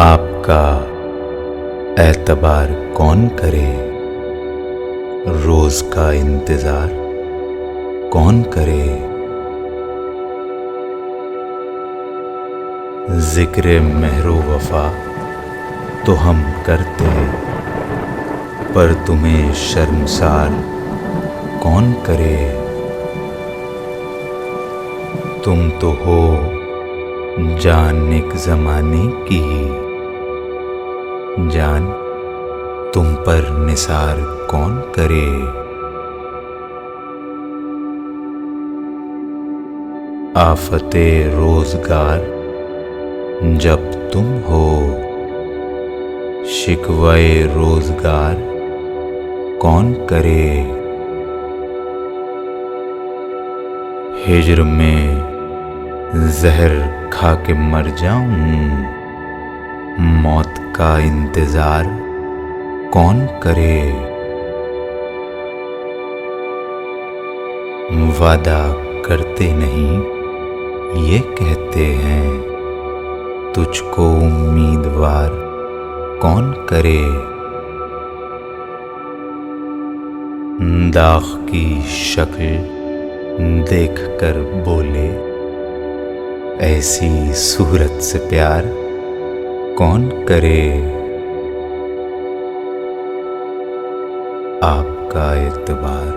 आपका एतबार कौन करे, रोज का इंतजार कौन करे। जिक्र मेहरो वफा तो हम करते, पर तुम्हें शर्मसार कौन करे। तुम तो हो जान एक ज़माने की, जान तुम पर निसार कौन करे। आफते रोजगार जब तुम हो, शिकवे रोजगार कौन करे। हिज्र में जहर खा के मर जाऊं, मौत का इंतजार कौन करे। वादा करते नहीं ये कहते हैं, तुझको उम्मीदवार कौन करे। दाग की शक्ल देख कर बोले, ऐसी सूरत से प्यार कौन करे। आपका एतबार